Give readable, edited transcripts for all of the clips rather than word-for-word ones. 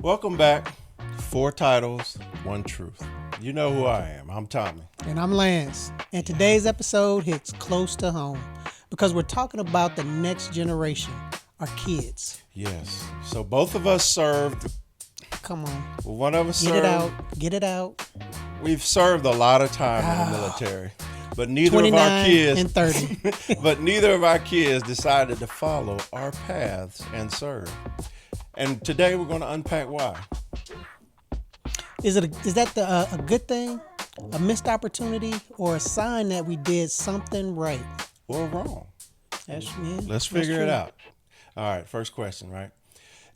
Welcome back. 4 titles, 1 truth. You know who I am. I'm Tommy. And I'm Lance. And today's episode hits close to home because we're talking about the next generation, our kids. Yes. So both of us served. Come on. Well, one of us Get served. it out. Get it out. We've served a lot of time in the military. But neither of 29 our kids and 30. but neither of our kids decided to follow our paths and serve. And today we're going to unpack why. Is that a good thing, a missed opportunity, or a sign that we did something right? Or wrong. Let's figure it out. All right, first question, right?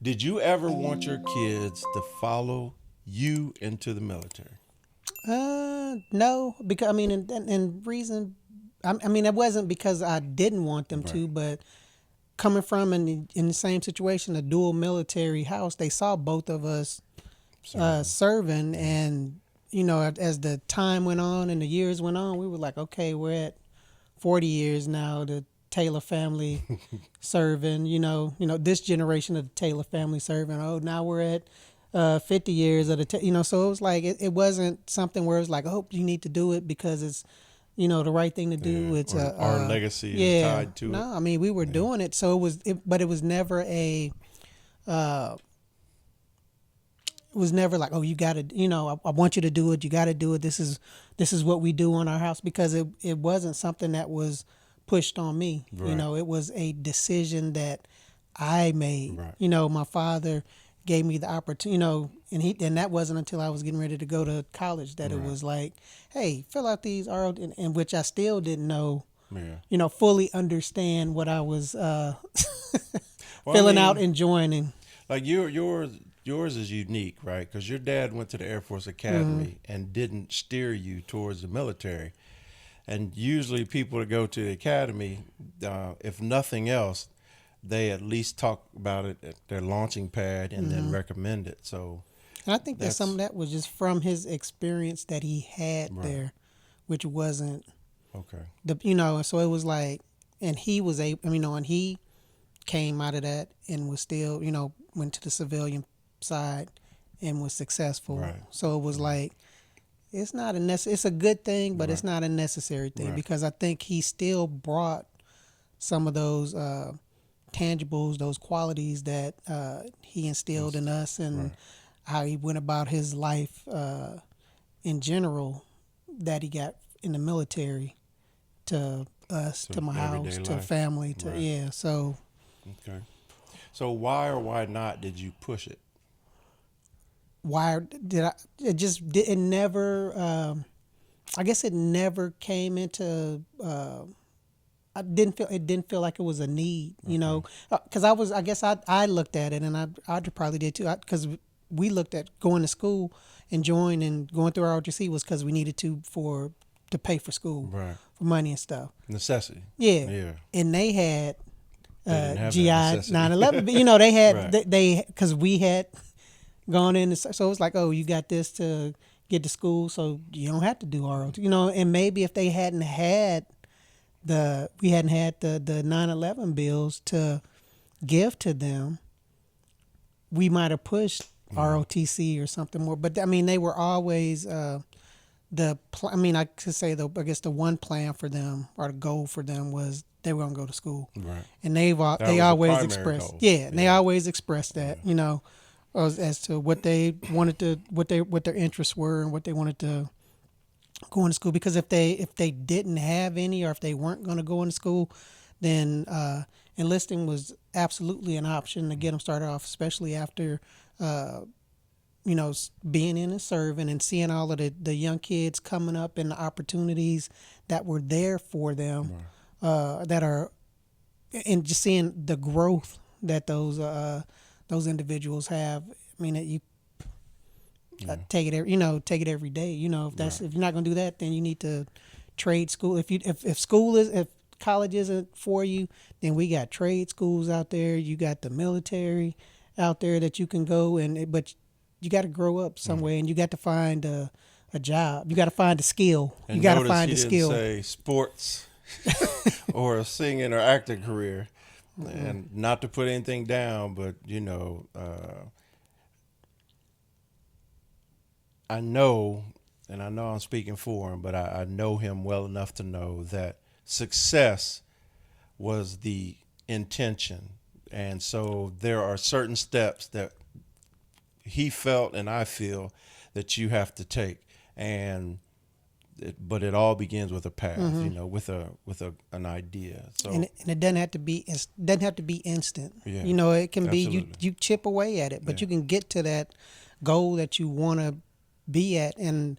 Did you ever want your kids to follow you into the military? No, because and reason, it wasn't because I didn't want them to, but coming from in the same situation, a dual military house, they saw both of us serving, and as the time went on and the years went on, we were like, okay, we're at 40 years now. The Taylor family serving, this generation of the Taylor family serving. Oh, now we're at 50 years of the, so it was like, it wasn't something where it's like, oh, you need to do it because it's, the right thing to do. Yeah, it's our legacy is tied to it. No, we were doing it. So but it was never it was never like, oh, you got to, I want you to do it. You got to do it. This is what we do on our house, because it wasn't something that was pushed on me. Right. It was a decision that I made. Right. My father gave me the opportunity, and that wasn't until I was getting ready to go to college that it was like, hey, fill out these RO, in which I still didn't know, fully understand what I was filling out and joining. Like yours is unique, right? Because your dad went to the Air Force Academy and didn't steer you towards the military. And usually people that go to the academy, if nothing else, they at least talk about it at their launching pad and then recommend it. So, and I think that some of that was just from his experience that he had there, which wasn't so it was like, and he was and he came out of that and was still, went to the civilian side and was successful. Right. So it was like, it's not it's a good thing, but it's not a necessary thing, because I think he still brought some of those tangibles, those qualities that he instilled in us, and how he went about his life in general that he got in the military to us, to my house, to family, to so. Okay. So why or why not did you push it? Why did I? It just didn't never. I guess it never came into. It didn't feel like it was a need, because I looked at it, and I probably did too, because we looked at going to school and going through ROTC was because we needed to pay for school, for money and stuff. Necessity. Yeah. And they had GI 9/11, but they had they because we had gone in, so it was like, oh, you got this to get to school, so you don't have to do ROTC, and maybe if they hadn't had the 9/11 bills to give to them, we might have pushed ROTC or something more. But they were always I could say the one plan for them, or the goal for them, was they were gonna go to school, and they always expressed they always expressed that, as to what they wanted to, what their interests were, and what they wanted to go into school. Because if they didn't have any, or if they weren't going to go into school, then enlisting was absolutely an option to get them started off, especially after being in and serving and seeing all of the young kids coming up and the opportunities that were there for them, that are, and just seeing the growth that those individuals have. You take it every day. If you're not going to do that, then you need to trade school. If college isn't for you, then we got trade schools out there. You got the military out there that you can go, but you got to grow up some way, and you got to find a job. You got to find a skill. And you got to find a skill. Didn't say sports or a singing or acting career, and not to put anything down, but I know, and I know I'm speaking for him, but I know him well enough to know that success was the intention. And so there are certain steps that he felt and I feel that you have to take. But it all begins with a path, with an idea. So and it doesn't have to be instant. Yeah, It can be absolutely. you chip away at it, but you can get to that goal that you want to be at. And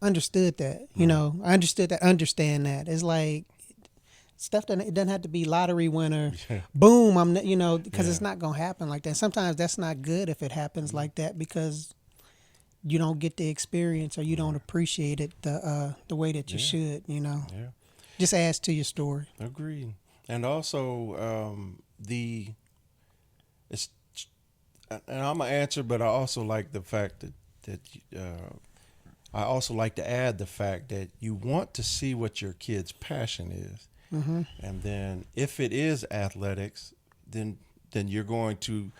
understood that. I understand that. It's like stuff that it doesn't have to be lottery winner. Boom, because it's not gonna happen like that. Sometimes that's not good if it happens like that, because you don't get the experience, or you don't appreciate it the way that you should. Yeah. Just adds to your story. Agreed. And also it's and I'm gonna answer, but I also like the fact that I also like to add the fact that you want to see what your kid's passion is. Mm-hmm. And then if it is athletics, then you're going to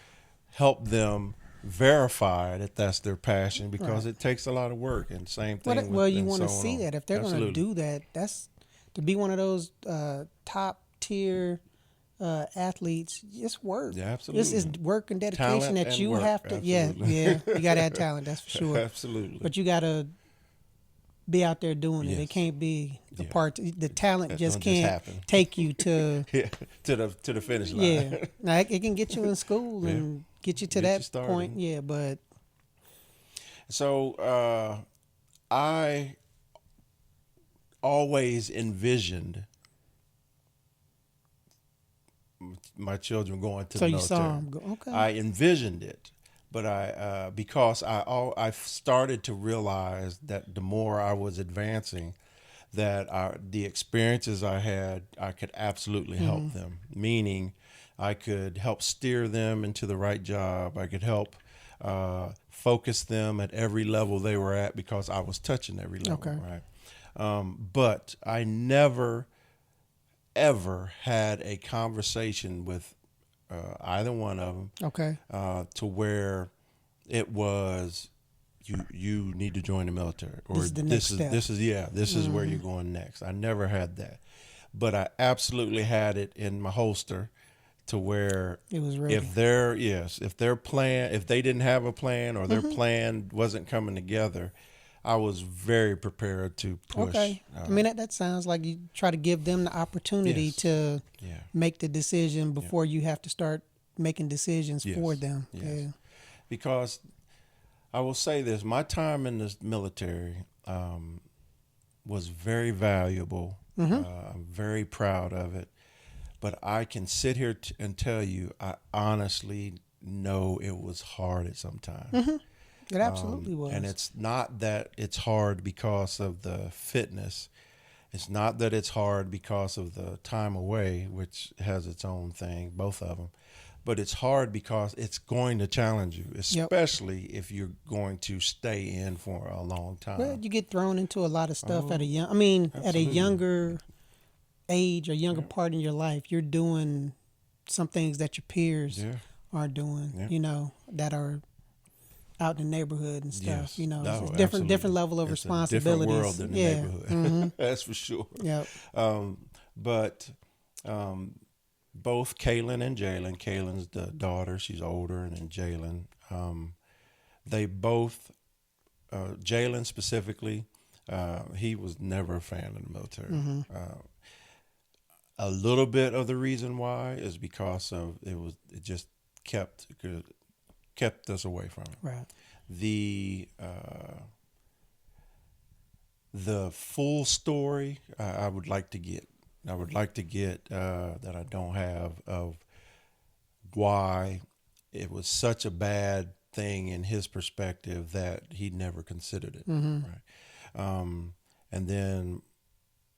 help them verify that that's their passion, because it takes a lot of work. And same thing. You want to see that if they're going to do that, that's to be one of those top tier athletes. It's work. Yeah, absolutely. It's work and dedication Talent that and you work. have to. Absolutely. Yeah. You got to have talent. That's for sure. Absolutely. But you got to be out there doing it. Yes. It can't be the talent That just don't just can't happen. take you to to the finish line. Yeah. Now it can get you in school and get you to Get you that started. point. Yeah, but So I always envisioned my children going to the military. So you saw them go. Okay. I envisioned it, but because I started to realize that the more I was advancing, that the experiences I had, I could absolutely help them. Meaning, I could help steer them into the right job. I could help focus them at every level they were at, because I was touching every level. Okay. Right. But I never ever had a conversation with either one of them. Okay. To where it was, you need to join the military, or This is the next step. this is where you're going next. I never had that, but I absolutely had it in my holster, to where It was ready. if they didn't have a plan, or their plan wasn't coming together, I was very prepared to push. Okay. I mean, that sounds like you try to give them the opportunity to make the decision before you have to start making decisions for them. Yes. Yeah. Because I will say this, my time in the military was very valuable. I'm very proud of it. But I can sit here and tell you, I honestly know it was hard at some time. It absolutely was. And it's not that it's hard because of the fitness. It's not that it's hard because of the time away, which has its own thing, both of them. But it's hard because it's going to challenge you, especially if you're going to stay in for a long time. Well, you get thrown into a lot of stuff at a younger age or younger part in your life. You're doing some things that your peers are doing, that are out in the neighborhood and stuff. Yes. It's different level of responsibilities. It's a different world in the neighborhood. That's for sure. Yep. But both Kaylin and Jalen, Kaylin's the daughter, she's older, and then Jalen, they both, Jalen specifically, he was never a fan of the military. A little bit of the reason why is because of it just kept us away from it. Right. The full story I would like to get. That I don't have, of why it was such a bad thing in his perspective that he never considered it. Right. And then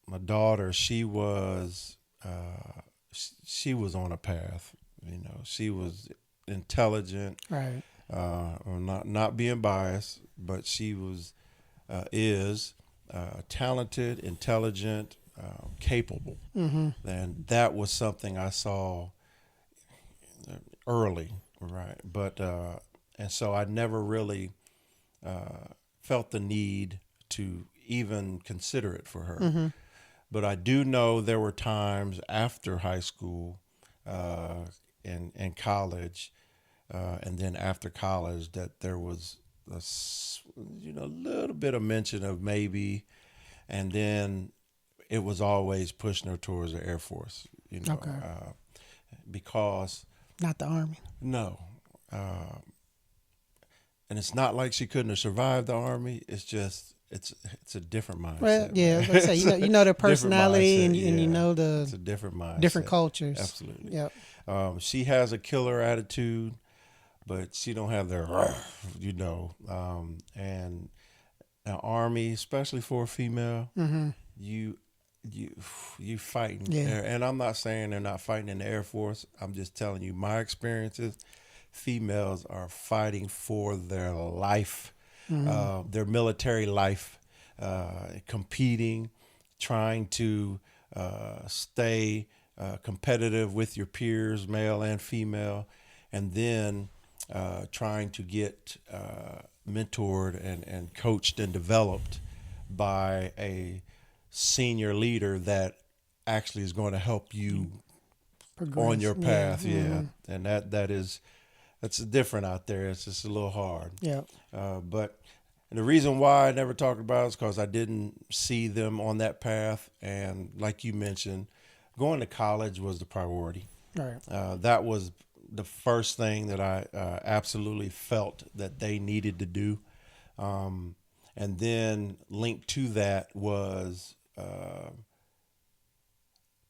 my daughter, she was on a path. She was intelligent. Right. Not being biased, but she is talented, intelligent, capable. And that was something I saw early, right? But and so I never really felt the need to even consider it for her. But I do know there were times after high school and college, and then after college, that there was a little bit of mention of maybe, and then it was always pushing her towards the Air Force. Okay. Because not the Army. No, and it's not like she couldn't have survived the Army. It's just it's a different mindset. Well, yeah, I say you know their personality and you know it's a different mindset, different cultures. Absolutely. Yep. She has a killer attitude, but she don't have their, and the Army, especially for a female, you fighting. Yeah. And I'm not saying they're not fighting in the Air Force. I'm just telling you my experiences. Females are fighting for their life, their military life, competing, trying to stay competitive with your peers, male and female, and then trying to get mentored and coached and developed by a senior leader that actually is going to help you progress on your path. Yeah. And that's different out there. It's just a little hard. Yeah. But the reason why I never talked about it is because I didn't see them on that path. And like you mentioned, going to college was the priority. Right. That was the first thing that I absolutely felt that they needed to do. And then linked to that was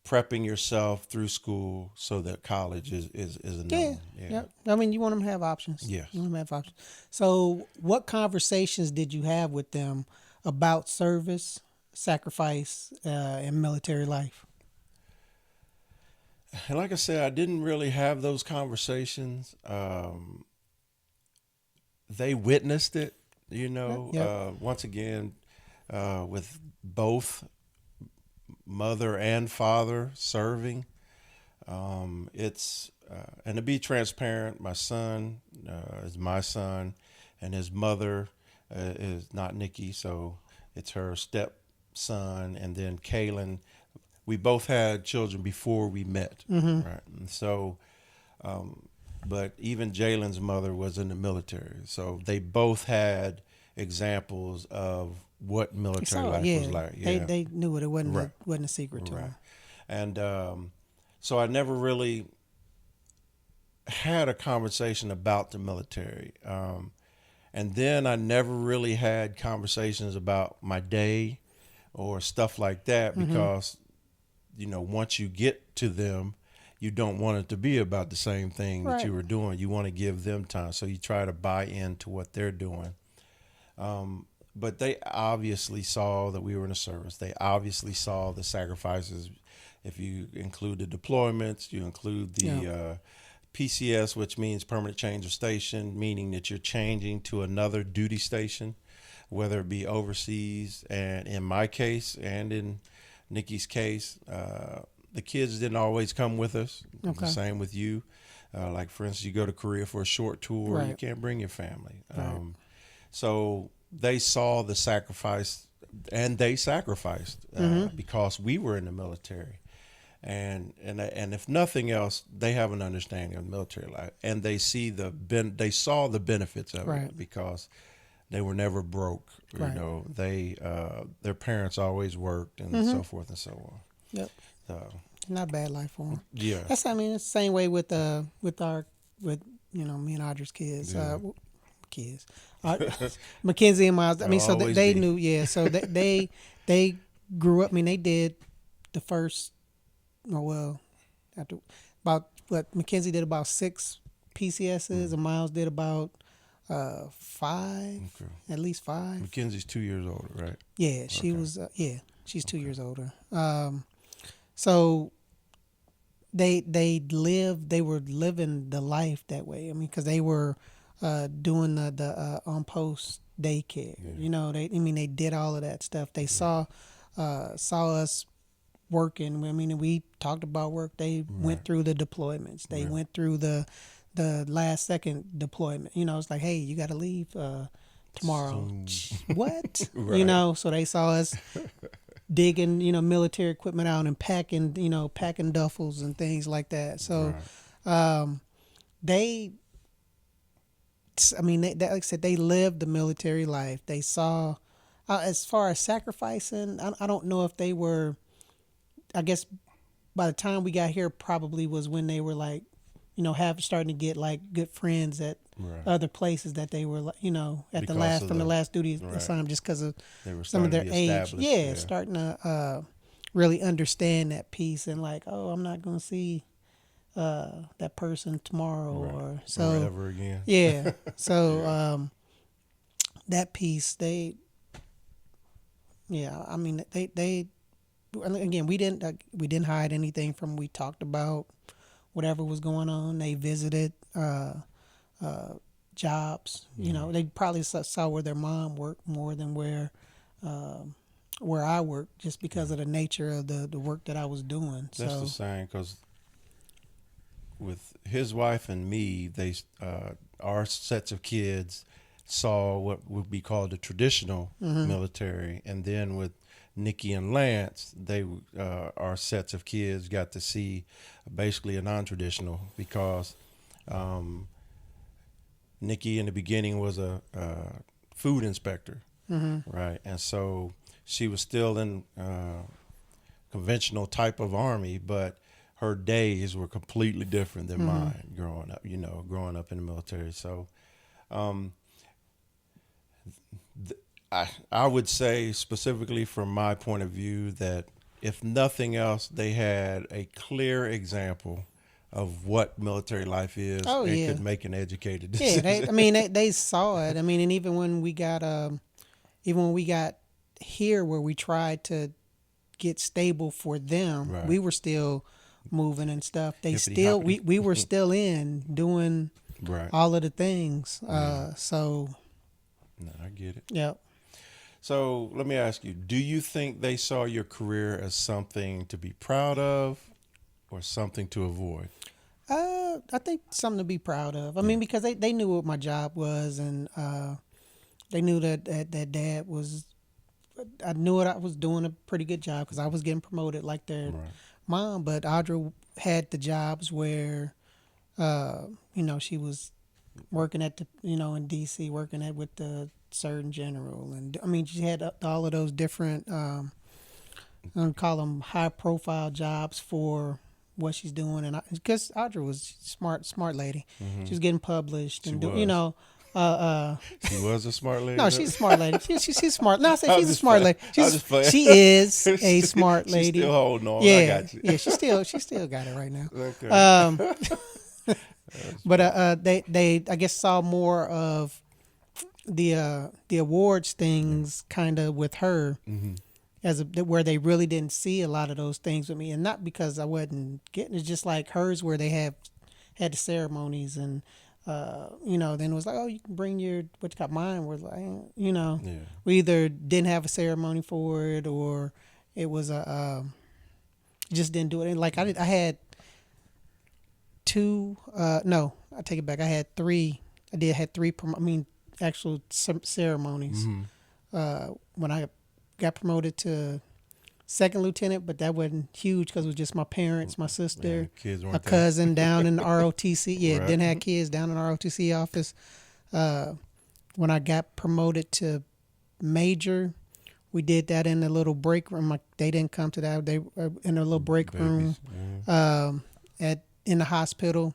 prepping yourself through school so that college is a no. Yeah. I mean, you want them to have options. Yes. You want them to have options. So what conversations did you have with them about service, sacrifice, and military life? And like I said, I didn't really have those conversations. They witnessed it, once again, with both mother and father serving. And to be transparent, my son is my son, and his mother is not Nikki, so it's her stepson, and then Kaylin. We both had children before we met, right? And so, but even Jalen's mother was in the military, so they both had examples of what military life was like. Yeah. They knew it. It wasn't a secret to them. And so I never really had a conversation about the military. And then I never really had conversations about my day or stuff like that because, once you get to them, you don't want it to be about the same thing that you were doing. You want to give them time. So you try to buy into what they're doing. But they obviously saw that we were in the service. They obviously saw the sacrifices. If you include the deployments, you include the PCS, which means permanent change of station, meaning that you're changing to another duty station, whether it be overseas. And in my case and in Nikki's case, the kids didn't always come with us. Okay. The same with you. Like, for instance, you go to Korea for a short tour, you can't bring your family. Right. So they saw the sacrifice, and they sacrificed because we were in the military. And if nothing else, they have an understanding of military life, and they saw the benefits of it because they were never broke. Right. Their parents always worked, and so forth and so on. Yep. Not a bad life for them. Yeah. It's the same way with me and Audrey's kids. Yeah. Kids, Mackenzie and Miles. I mean, so they knew. Yeah. So they grew up. I mean, they did the first. After about what Mackenzie did about 6 PCSs, and Miles did about 5, at least 5. Mackenzie's 2 years older, right? Yeah, she was. She's 2 years older. So they were living the life that way. I mean, because they were doing the on post daycare. Yeah. They did all of that stuff. They saw us working. I mean, we talked about work. They went through the deployments. They went through the last second deployment. It's like, hey, you got to leave. tomorrow. What? Right. So they saw us digging, military equipment out and packing duffels and things like that. So, right. They, like I said, they lived the military life. They saw, as far as sacrificing, I don't know if they were, I guess by the time we got here probably was when they were like, starting to get like good friends at right. other places that they were, at from the last duty right. assignment, just because of some of their age. Yeah, starting to really understand that piece and like, oh, I'm not going to see that person tomorrow right. or so. Or ever again. Yeah. So that piece, they again, we didn't hide anything from. We talked about whatever was going on. They visited jobs. Mm-hmm. They probably saw where their mom worked more than where I worked, just because of the nature of the work that I was doing. That's the same, because with his wife and me, our sets of kids saw what would be called the traditional mm-hmm. military, and then with Nikki and Lance, our sets of kids got to see basically a non-traditional, because Nikki in the beginning was a food inspector, mm-hmm. right? And so she was still in conventional type of Army, but her days were completely different than mm-hmm. mine growing up in the military. So I would say, specifically from my point of view, that if nothing else, they had a clear example of what military life is. They could make an educated decision. Yeah, they saw it. And even when we got here, where we tried to get stable for them, right. we were still moving and stuff. We were still in doing right. all of the things. Yeah. So. No, I get it. Yeah. So let me ask you, do you think they saw your career as something to be proud of or something to avoid? I think something to be proud of. Because they knew what my job was, and they knew that Dad was, I knew I was doing a pretty good job because I was getting promoted like their right. mom, but Audra had the jobs where, she was working at in D.C., working with the Surgeon General, and she had all of those different, I'm gonna call them high-profile jobs for what she's doing, and because Audra was smart lady, mm-hmm. she was getting published and she was a smart lady. No, she's a smart lady. She's smart. No, I said she's a smart lady. She is a smart lady. She's still holding on. Yeah, I got you. Yeah, she still got it right now. Okay. But they I guess saw more of the awards things kind of with her, mm-hmm. Where they really didn't see a lot of those things with me, and not because I wasn't getting. It's just like hers, where they had the ceremonies, and then it was like, oh, you can bring your what you got. Mine was like, yeah. we either didn't have a ceremony for it, or it was just didn't do it. And like I had two. No, I take it back. I had three. Actual ceremonies. Mm-hmm. When I got promoted to second lieutenant, but that wasn't huge because it was just my parents, my sister, a cousin down in the ROTC. Yeah, right. Didn't have kids down in the ROTC office. When I got promoted to major, we did that in the little break room. They didn't come to that. They were in a little break room in the hospital.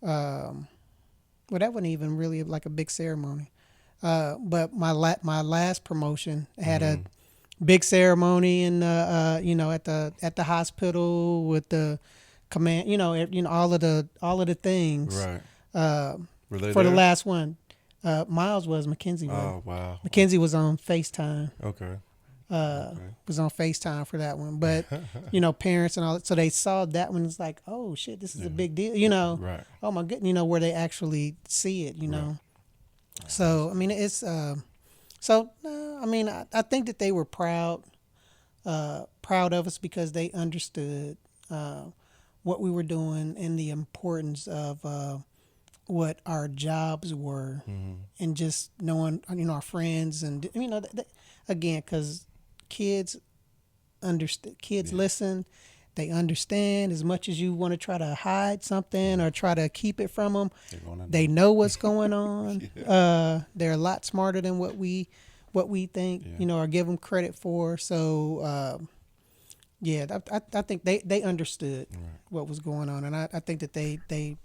Well, that wasn't even really like a big ceremony. But my last promotion had mm-hmm. a big ceremony in at the hospital with the command, all of the things. Right. Were they for there? The last one, Miles was, Mackenzie was. Oh wow. Mackenzie was on FaceTime. Okay. Was on FaceTime for that one, but parents and all that, so they saw that one. It's like, oh shit, this is a big deal, Right. Oh my goodness, where they actually see it, Right. So it's I think that they were proud of us because they understood what we were doing and the importance of what our jobs were, and just knowing, our friends, and again, because kids listen, they understand. As much as you want to try to hide something or try to keep it from them, they know what's going on. They're a lot smarter than what we think, or give them credit for. So I think they understood what was going on, and I think that they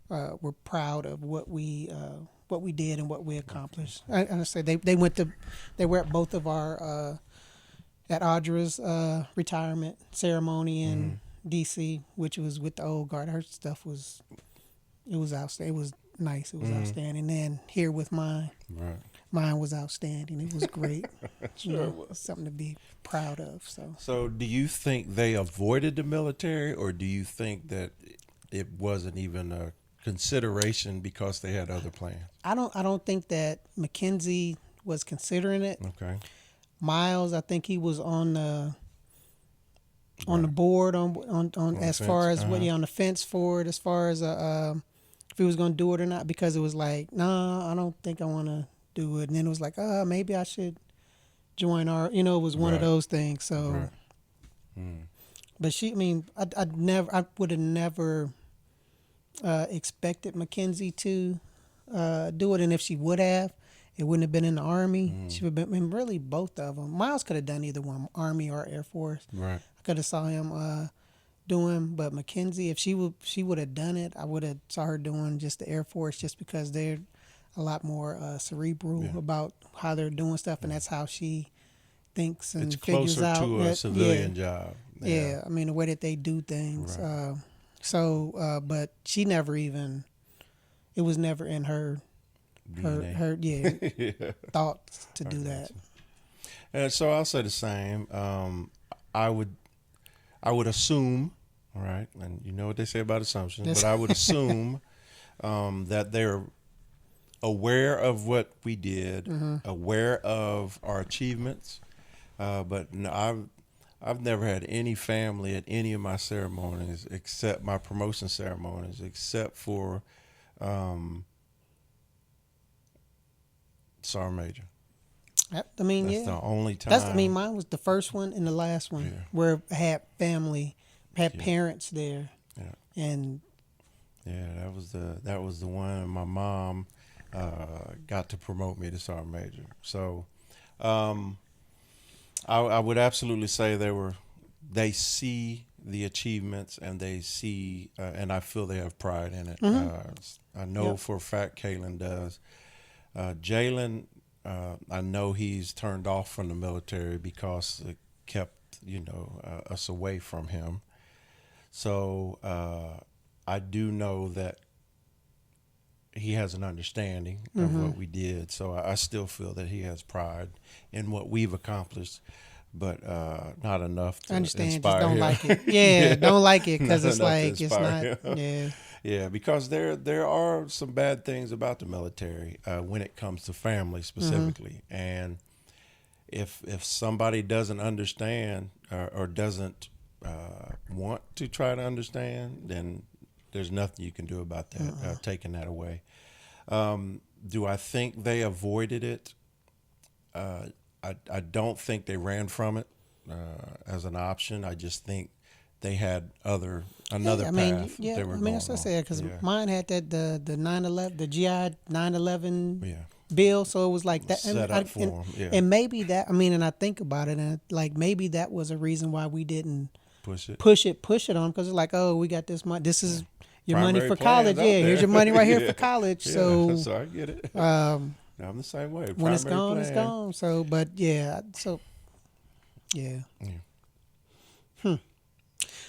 were proud of what we did and what we accomplished. I say they were at both of our at Audra's retirement ceremony in DC, which was with the old guard. Her stuff was outstanding. It was nice. It was outstanding. And then here with mine, mine was outstanding. It was great. Sure, it was. Something to be proud of. So do you think they avoided the military, or do you think that it wasn't even a consideration because they had other plans? I don't think that Mackenzie was considering it. Okay. Miles, I think he was on the board on as far as on the fence for it, as far as if he was going to do it or not, because it was like, nah, I don't think I want to do it. And then it was like, maybe I should join our, it was one of those things. So, but I would have never expected Mackenzie to do it. And if she would have, it wouldn't have been in the Army. She would have been, really both of them. Miles could have done either one, Army or Air Force. Right. I could have saw him doing, but Mackenzie, if she would have done it, I would have saw her doing just the Air Force, just because they're a lot more cerebral about how they're doing stuff, and that's how she thinks and figures out. It's closer to a civilian job. Yeah, the way that they do things. Right. But she never even. It was never in her thoughts to do that. And so I'll say the same. I would assume, all right, and you know what they say about assumptions, but I would assume that they're aware of what we did, aware of our achievements, but no, I've never had any family at any of my ceremonies, except my promotion ceremonies, except for Sergeant Major. That's the only time. Mine was the first one and the last one where I had family, parents there. Yeah. And that was the one. And my mom got to promote me to Sergeant Major. So I would absolutely say they see the achievements, and they see and I feel they have pride in it. I know for a fact Kaylin does. Jalen, I know he's turned off from the military because it kept, us away from him. So I do know that he has an understanding of what we did. So I still feel that he has pride in what we've accomplished, but not enough to understand. Inspire just don't him. Like it. Yeah, don't like it because it's like it's not. Him. Yeah. Yeah, because there are some bad things about the military when it comes to family specifically, and if somebody doesn't understand or doesn't want to try to understand, then there's nothing you can do about that. Taking that away. Do I think they avoided it? I don't think they ran from it as an option. I just think they had another path. Yeah, they were that's what I said, because mine had that the 9/11, the GI 9/11 bill, so it was like that. Set up for them. Yeah. And maybe that, and I think about it, and like maybe that was a reason why we didn't push it on, because it's like, oh, we got this money. This is your Primary money for college. Yeah, here's your money right here for college. So I get it. I'm the same way. When it's gone, it's gone. So, but yeah.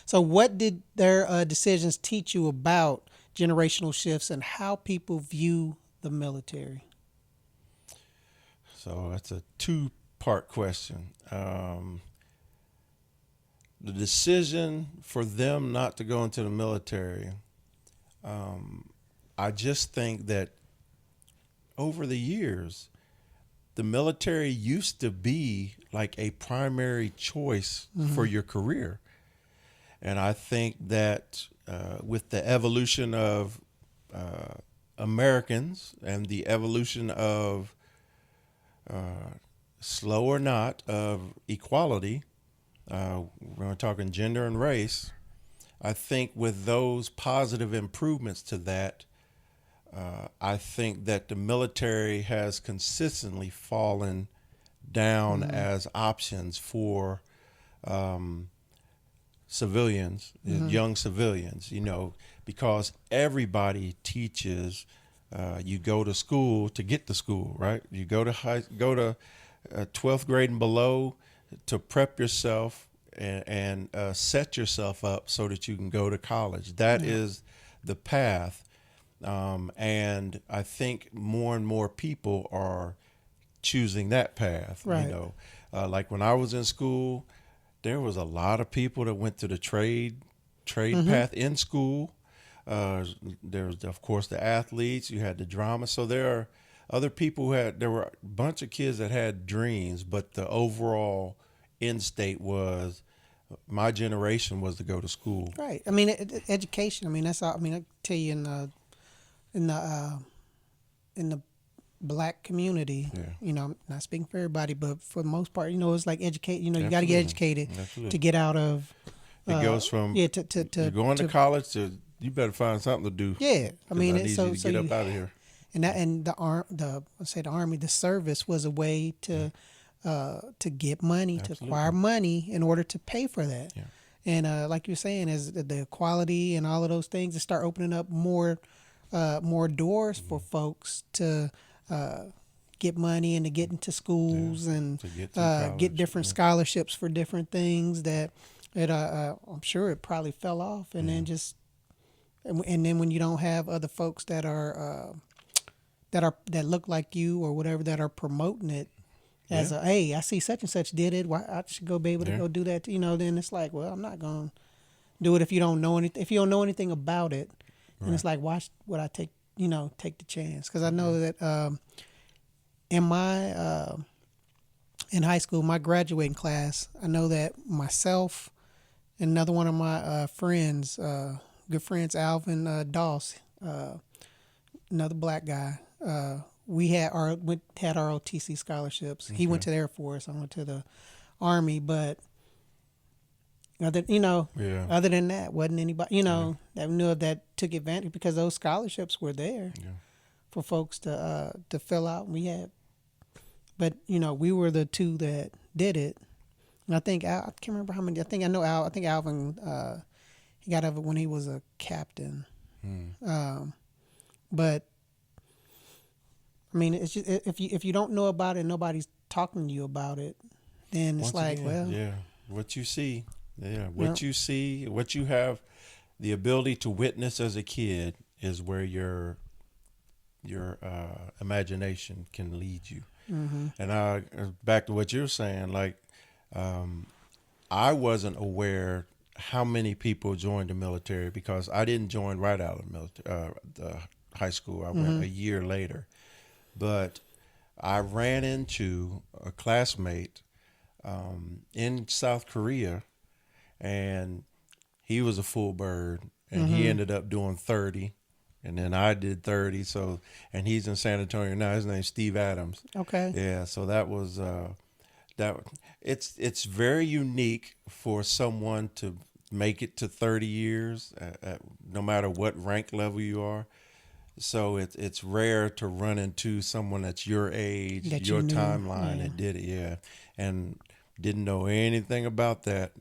So what did their decisions teach you about generational shifts and how people view the military? So that's a two-part question. The decision for them not to go into the military, I just think that over the years, the military used to be like a primary choice for your career. And I think that with the evolution of Americans and the evolution of slow or not of equality, we're talking gender and race. I think with those positive improvements to that, I think that the military has consistently fallen down as options for civilians, young civilians, because everybody teaches. You go to school to get to school, right? You go to 12th grade and below to prep yourself and set yourself up so that you can go to college. That is the path. And I think more and more people are choosing that path. Right. Like when I was in school, there was a lot of people that went to the trade path in school. There's of course the athletes. You had the drama. So there are other people there were a bunch of kids that had dreams, but the overall end state was my generation was to go to school. Right. I mean, education. I mean, that's all. I mean, I tell you in the Black community, I'm not speaking for everybody, but for the most part, it's like educate. You got to get educated to get out of. It goes from you're going to college to you better find something to do. Yeah, I mean, I need you to get up out of here. And the army, the service was a way to get money, to acquire money in order to pay for that. Yeah. And like you're saying, as the equality and all of those things, to start opening up more doors for folks to get money and to get into schools and get different scholarships for different things that I'm sure it probably fell off, and then and then when you don't have other folks that look like you or whatever that are promoting it as hey, I see such and such did it, why I should be able to go do that, then it's like, well, I'm not going to do it if you don't know anything about it. Right. And it's like, why would I take the chance? Because I know that in high school, my graduating class, I know that myself and another one of my friends, good friends, Alvin Doss, another Black guy, we had our OTC scholarships. Okay. He went to the Air Force. I went to the Army, but other than that, wasn't anybody that knew of that took advantage, because those scholarships were there for folks to fill out. We had, but we were the two that did it. And I think I can't remember how many. I think Alvin he got of it when he was a captain. But I mean, it's just, if you don't know about it, nobody's talking to you about it, then it's what you see. Yeah, you see, what you have the ability to witness as a kid is where your imagination can lead you. Mm-hmm. And back to what you're saying, like I wasn't aware how many people joined the military, because I didn't join right out of the high school. I went a year later, but I ran into a classmate in South Korea. And he was a full bird, and he ended up doing 30, and then I did 30. So, and he's in San Antonio now. His name's Steve Adams. Okay. Yeah. So that was it's very unique for someone to make it to 30 years, no matter what rank level you are. So it's rare to run into someone that's your age, your timeline, that did it. Yeah, and didn't know anything about that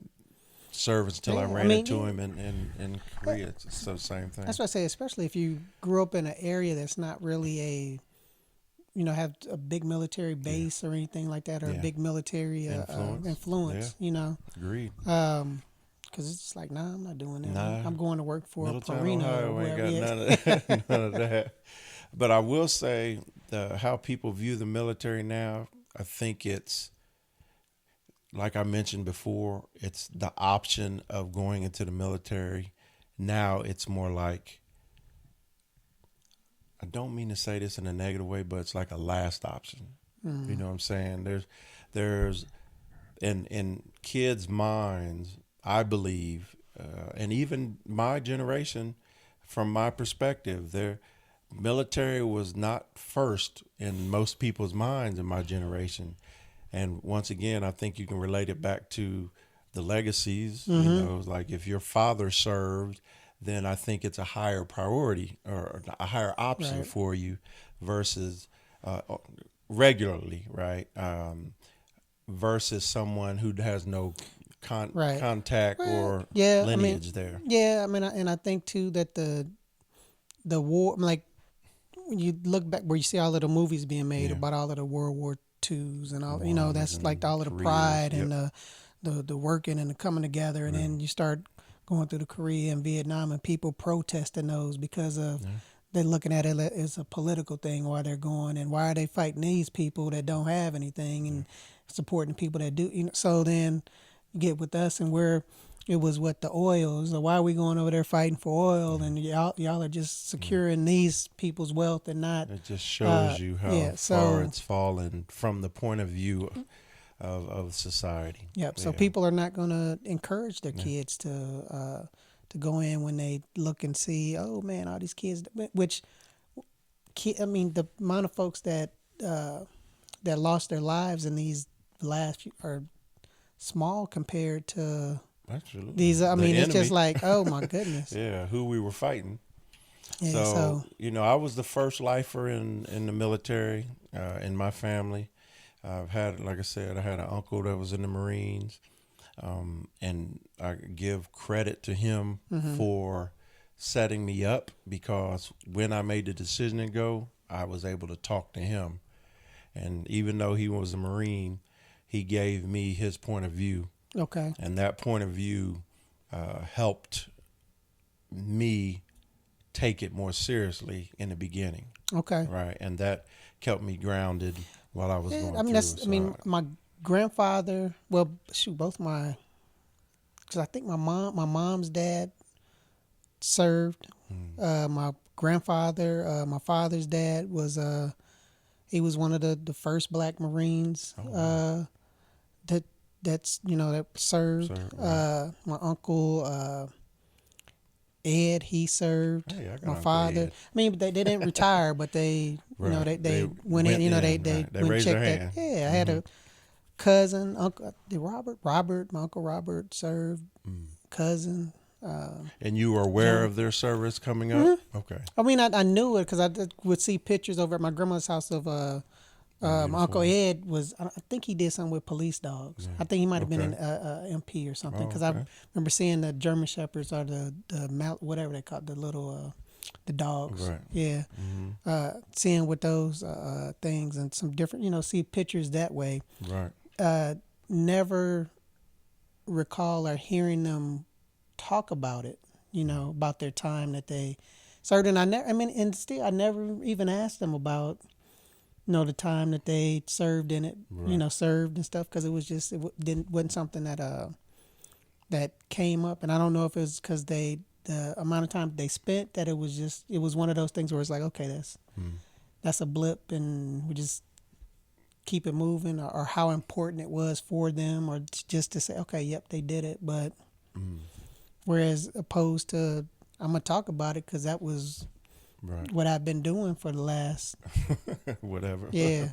service until I ran into him in Korea. It's the same thing. That's what I say, especially if you grew up in an area that's not really have a big military base or anything like that, or a big military influence. Agreed. Because it's just like, I'm not doing that. Nah, I'm going to work for Middletown, Ohio ain't got none of that. But I will say how people view the military now, I think it's, like I mentioned before, it's the option of going into the military. Now it's more like, I don't mean to say this in a negative way, but it's like a last option. Mm-hmm. You know what I'm saying? There's in kids' minds, I believe, and even my generation, from my perspective, military was not first in most people's minds in my generation. And once again, I think you can relate it back to the legacies. You know, like if your father served, then I think it's a higher priority or a higher option for you versus regularly, right? Versus someone who has no contact or lineage there. Yeah, I mean, and I think too that the war, like when you look back where you see all of the movies being made about all of the World War IIs and all, you know, that's like all of the pride and the working and the coming together, and then you start going through the Korea and Vietnam and people protesting those because of they're looking at it as a political thing, why they're going and why are they fighting these people that don't have anything and supporting people that do. You know, so then you get with us and it was what the oil. So why are we going over there fighting for oil and y'all are just securing these people's wealth and not. It just shows you how far it's fallen from the point of view of society. Yep. So people are not going to encourage their kids to go in when they look and see, oh man, all these kids. Which, I mean, the amount of folks that lost their lives in these last few are small compared to. Absolutely. These, I mean, it's just like, oh my goodness. Who we were fighting. Yeah, so, you know, I was the first lifer in the military in my family. I've had, like I said, I had an uncle that was in the Marines, and I give credit to him for setting me up because when I made the decision to go, I was able to talk to him. And even though he was a Marine, he gave me his point of view. Okay. And that point of view helped me take it more seriously in the beginning. Okay. Right. And that kept me grounded while I was going through. I mean, my grandfather, well, shoot, both because I think my mom's dad served. My grandfather, my father's dad was, he was one of the first black Marines. That's, you know, that served. My uncle, Ed, he served. Hey, my father. Ed. I mean, they didn't retire, but they, you know, they went in. You know, they went raised checked their that. hand. Yeah, I had a cousin, uncle, Robert. My uncle Robert served. Cousin. And you were aware of their service coming up? Okay. I mean, I knew it because I would see pictures over at my grandma's house of. My Uncle Ed I think he did something with police dogs. I think he might have been an MP or something because I remember seeing the German Shepherds or the whatever they call it, the little the dogs. Right. Yeah. Seeing with those things and some different, you know, see pictures that way. Right. Never recall or hearing them talk about it, you know, about their time that they served. And I never even asked them about, you know, the time that they served in it, you know, served and stuff, because it was just, wasn't something that came up. And I don't know if it was because the amount of time they spent that it was one of those things where it's like, okay, that's a blip and we just keep it moving, or how important it was for them, or just to say, okay, yep, they did it. But whereas opposed to, I'm going to talk about it because that was what I've been doing for the last whatever. Yeah.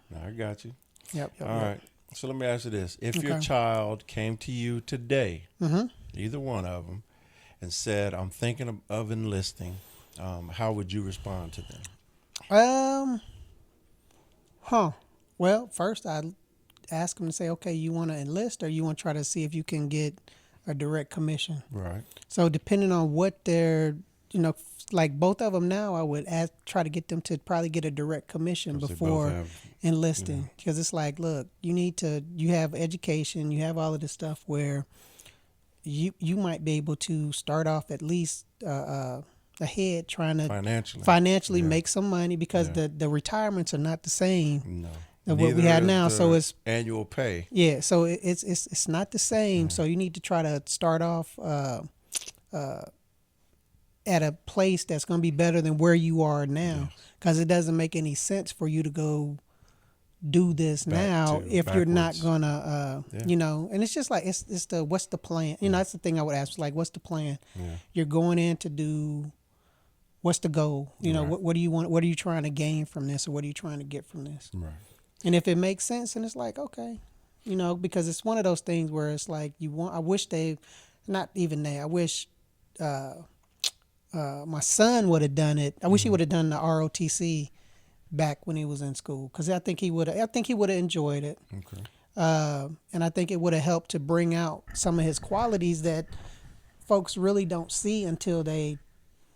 No, I got you. Yep. All right. So let me ask you this: if your child came to you today, either one of them, and said, "I'm thinking of enlisting," how would you respond to them? Well, first I'd ask them to say, "Okay, you want to enlist, or you want to try to see if you can get a direct commission?" Right. So depending on what they're, you know, like both of them now, I would try to get them to probably get a direct commission before enlisting, because it's like, look, you have education, you have all of this stuff where you might be able to start off at least ahead, trying to financially make some money, because the retirements are not the same. Of what we have now, so it's annual pay. Yeah, so it's not the same. So you need to try to start off at a place that's going to be better than where you are now, because it doesn't make any sense for you to go do this now if you're not gonna you know. And it's just like it's the what's the plan, you know. That's the thing I would ask, like, what's the plan? You're going in to do what's the goal? You know, what do you want? What are you trying to gain from this, or what are you trying to get from this? Right. And if it makes sense, and it's like, okay, you know, because it's one of those things where it's like I wish I wish my son would have done it. I wish he would have done the ROTC back when he was in school, because I think he would have enjoyed it. Okay. And I think it would have helped to bring out some of his qualities that folks really don't see until they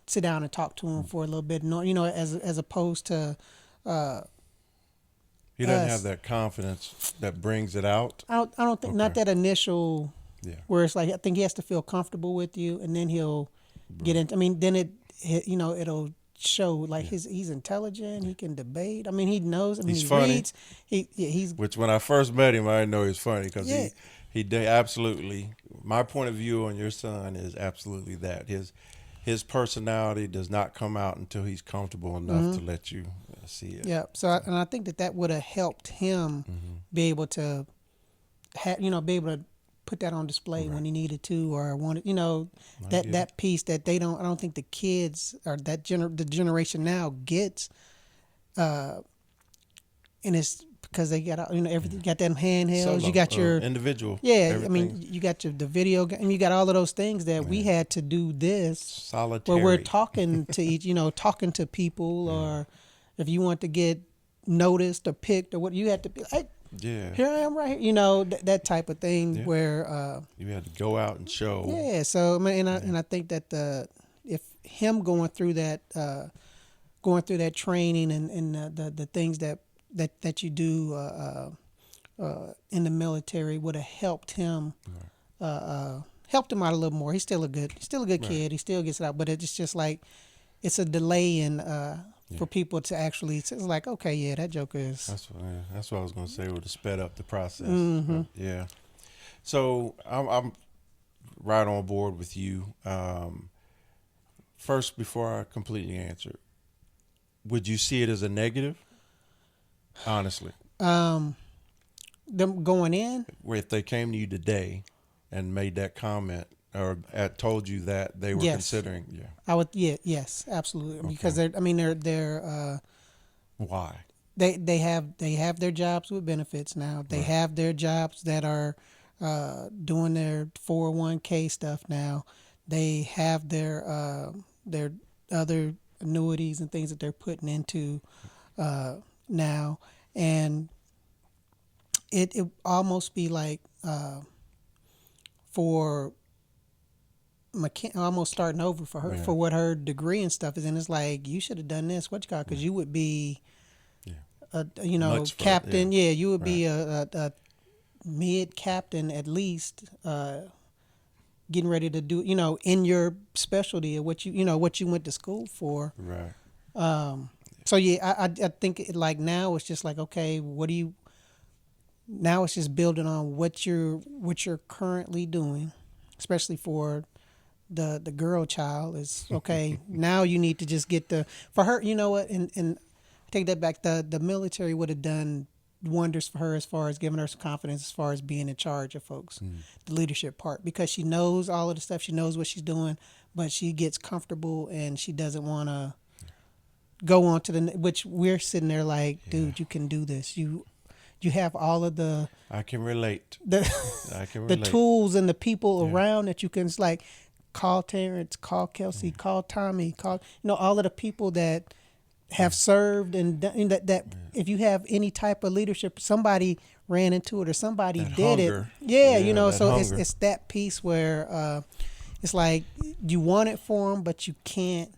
sit down and talk to him for a little bit. You know, as opposed to he doesn't have that confidence that brings it out. I don't think not that initial where it's like, I think he has to feel comfortable with you, and then he'll get into. I mean, then it'll show like he's intelligent. He can debate. I mean, he knows. I mean, he's funny. Reads. He's which when I first met him, I didn't know he was funny, because he did absolutely. My point of view on your son is absolutely that his personality does not come out until he's comfortable enough to let you see it. Yeah. So I think that would have helped him be able to be able to put that on display when he needed to, or wanted, that piece that I don't think the kids or the generation now gets, and it's because they got everything. You got them handhelds. Solo, you got your individual. Yeah, everything. I mean, you got the video game. You got all of those things that we had to do this solitary. where we're talking to talking to people, or if you want to get noticed or picked or what, you had to be like, yeah, here I am right here, that type of thing where you had to go out and show. Yeah, so I mean, and I think that if him going through that training and the things that you do in the military would have helped him helped him out a little more. He's still a good kid. He still gets it out, but it's just like it's a delay in for people to actually. It's like, okay, that joker is. That's what I was going to say. Would have sped up the process. Mm-hmm. Yeah. So I'm right on board with you. First, before I completely answer, would you see it as a negative? Honestly, them going in. Where if they came to you today and made that comment or told you that they were considering, I would, yes, absolutely, okay. Because they're why they have their jobs with benefits now. They have their jobs that are doing their 401k stuff now. They have their other annuities and things that they're putting into now, and it almost be like for almost starting over for her for what her degree and stuff is, and it's like, you should have done this, because you would be captain. You would be a mid captain at least, getting ready to do in your specialty of what you went to school for. Right. So I think like now it's just like, okay, now it's just building on what you're currently doing, especially for the girl child is okay. Now you need to just get for her, and take that back. The military would have done wonders for her as far as giving her some confidence as far as being in charge of folks, the leadership part, because she knows all of the stuff, she knows what she's doing, but she gets comfortable and she doesn't want to go on to which we're sitting there like, dude, you can do this. You have all of the. I can relate. The tools and the people around that you can. It's like, call Terrence, call Kelsey, call Tommy, call all of the people that have served and that if you have any type of leadership, somebody ran into it or somebody that did hunger. It. Yeah, so hunger. it's that piece where it's like you want it for them, but you can't.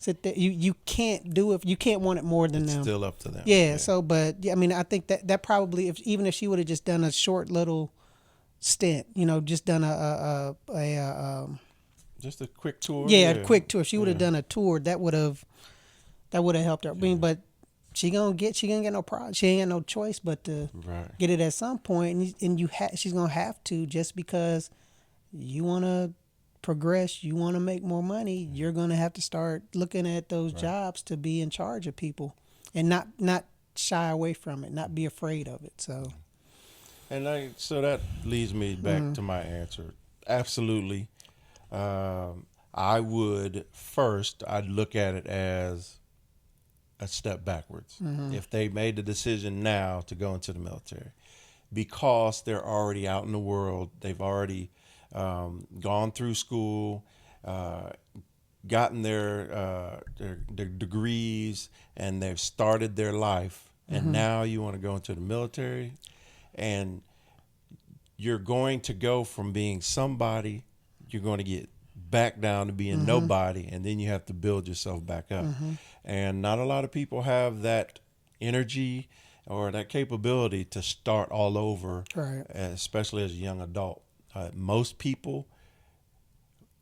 Sit there. You can't do it. You can't want it more than them. It's still up to them. Yeah. So, but I mean, I think that probably, even if she would have just done a short little stint, just done just a quick tour. Yeah, a quick tour. If she would have done a tour, that would have helped her. I mean, but she ain't get no problem. She ain't got no choice but to get it at some point, and she's gonna have to, just because you want to progress, you want to make more money, you're going to have to start looking at those jobs to be in charge of people, and not shy away from it, not be afraid of it. So so that leads me back to my answer. Absolutely. I I'd look at it as a step backwards. If they made the decision now to go into the military, because they're already out in the world, they've already gone through school, gotten their degrees, and they've started their life, and now you want to go into the military, and you're going to go from being somebody, you're going to get back down to being nobody, and then you have to build yourself back up. And not a lot of people have that energy or that capability to start all over, right, especially as a young adult. Most people,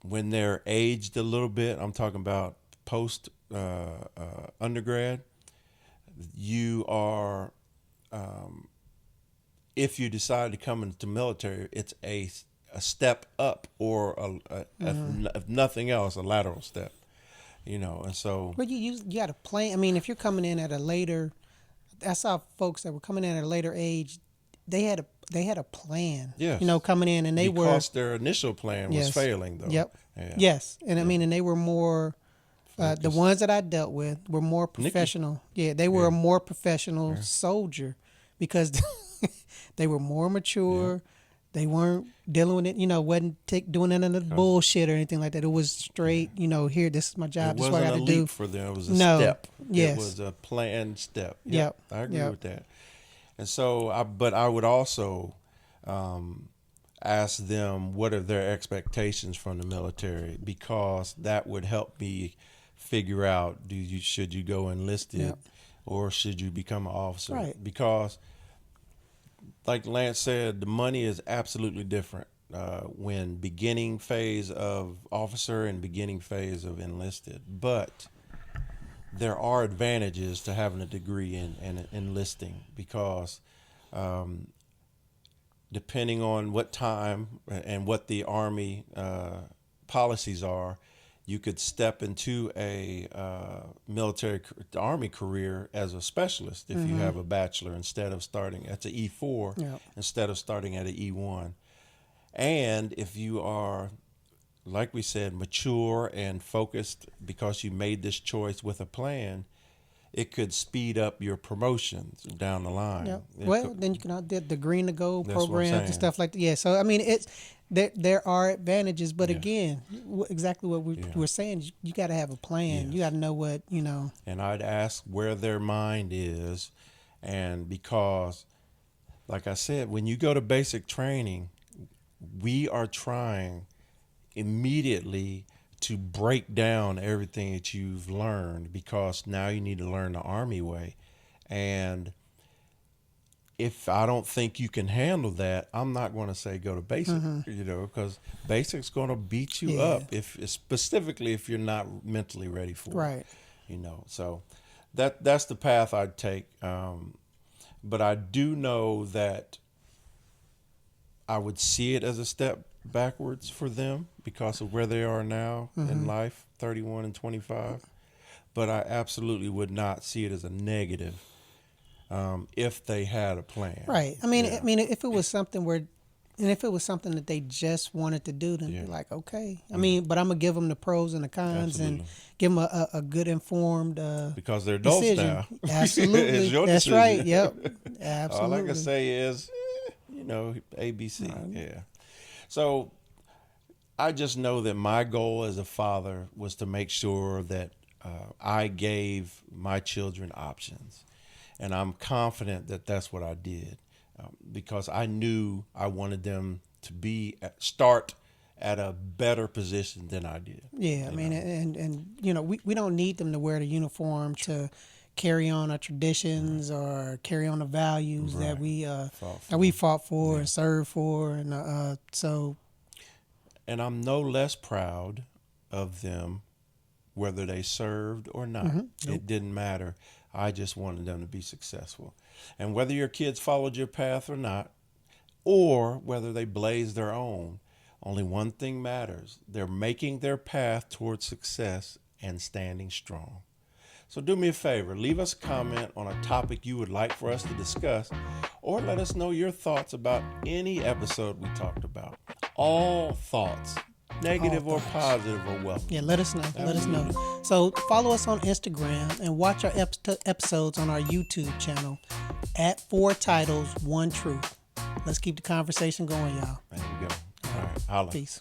when they're aged a little bit, I'm talking about post undergrad, you are, if you decide to come into the military, it's a step up, or if nothing else, a lateral step. And so. But you got to plan. I mean, if you're coming in at a later, I saw folks that were coming in at a later age. They had a plan. Yes. Coming in, and because their initial plan was failing, though. Yep. Yeah. Yes, and I mean, and they were more. The ones that I dealt with were more professional. Nikki. Yeah, they were a more professional soldier, because they were more mature. Yeah. They weren't dealing with it, wasn't doing any of the bullshit or anything like that. It was straight, here, this is my job. This is what I got to do. It wasn't a leap for them. It was a step. Yes. It was a planned step. Yep. I agree with that. And so, I would also ask them what are their expectations from the military, because that would help me figure out, should you go enlisted or should you become an officer? Right. Because, like Lance said, the money is absolutely different when beginning phase of officer and beginning phase of enlisted. But there are advantages to having a degree in enlisting, because depending on what time and what the Army policies are, you could step into a Army career as a specialist if you have a bachelor, instead of starting at an E4 instead of starting at an E1. And if you are, like we said, mature and focused because you made this choice with a plan, it could speed up your promotions down the line. Yep. Well, then you can do the green to gold programs and stuff like that. Yeah. So I mean, there are advantages, but again, exactly what we were saying. You got to have a plan. Yes. You got to know what And I'd ask where their mind is, and because, like I said, when you go to basic training, we are trying immediately to break down everything that you've learned, because now you need to learn the Army way. And if I don't think you can handle that, I'm not going to say go to basic, because basic's going to beat you up, specifically if you're not mentally ready for it. Right. So that's the path I'd take. But I do know that I would see it as a step backwards for them because of where they are now in life, 31 and 25. But I absolutely would not see it as a negative if they had a plan. Right. I mean, if it was something that they just wanted to do, then be like, okay. I mean, but I'm gonna give them the pros and the cons and give them a good informed because they're adults decision. now. Absolutely. It's your That's decision. right. Yep. Absolutely. All I can say is, ABC. Right. Yeah. So I just know that my goal as a father was to make sure that I gave my children options. And I'm confident that that's what I did, because I knew I wanted them to start at a better position than I did. Yeah, I mean, and we don't need them to wear the uniform to carry on our traditions or carry on the values that we fought for and served for, and so. And I'm no less proud of them, whether they served or not. Nope. It didn't matter. I just wanted them to be successful. And whether your kids followed your path or not, or whether they blazed their own, only one thing matters. They're making their path towards success and standing strong. So do me a favor, leave us a comment on a topic you would like for us to discuss, or let us know your thoughts about any episode we talked about. All thoughts negative or positive or welcome. Yeah, let us know. Absolutely. Let us know. So follow us on Instagram and watch our episodes on our YouTube channel at 4 Titles, 1 Truth. Let's keep the conversation going, y'all. There we go. All right. Holla. Peace.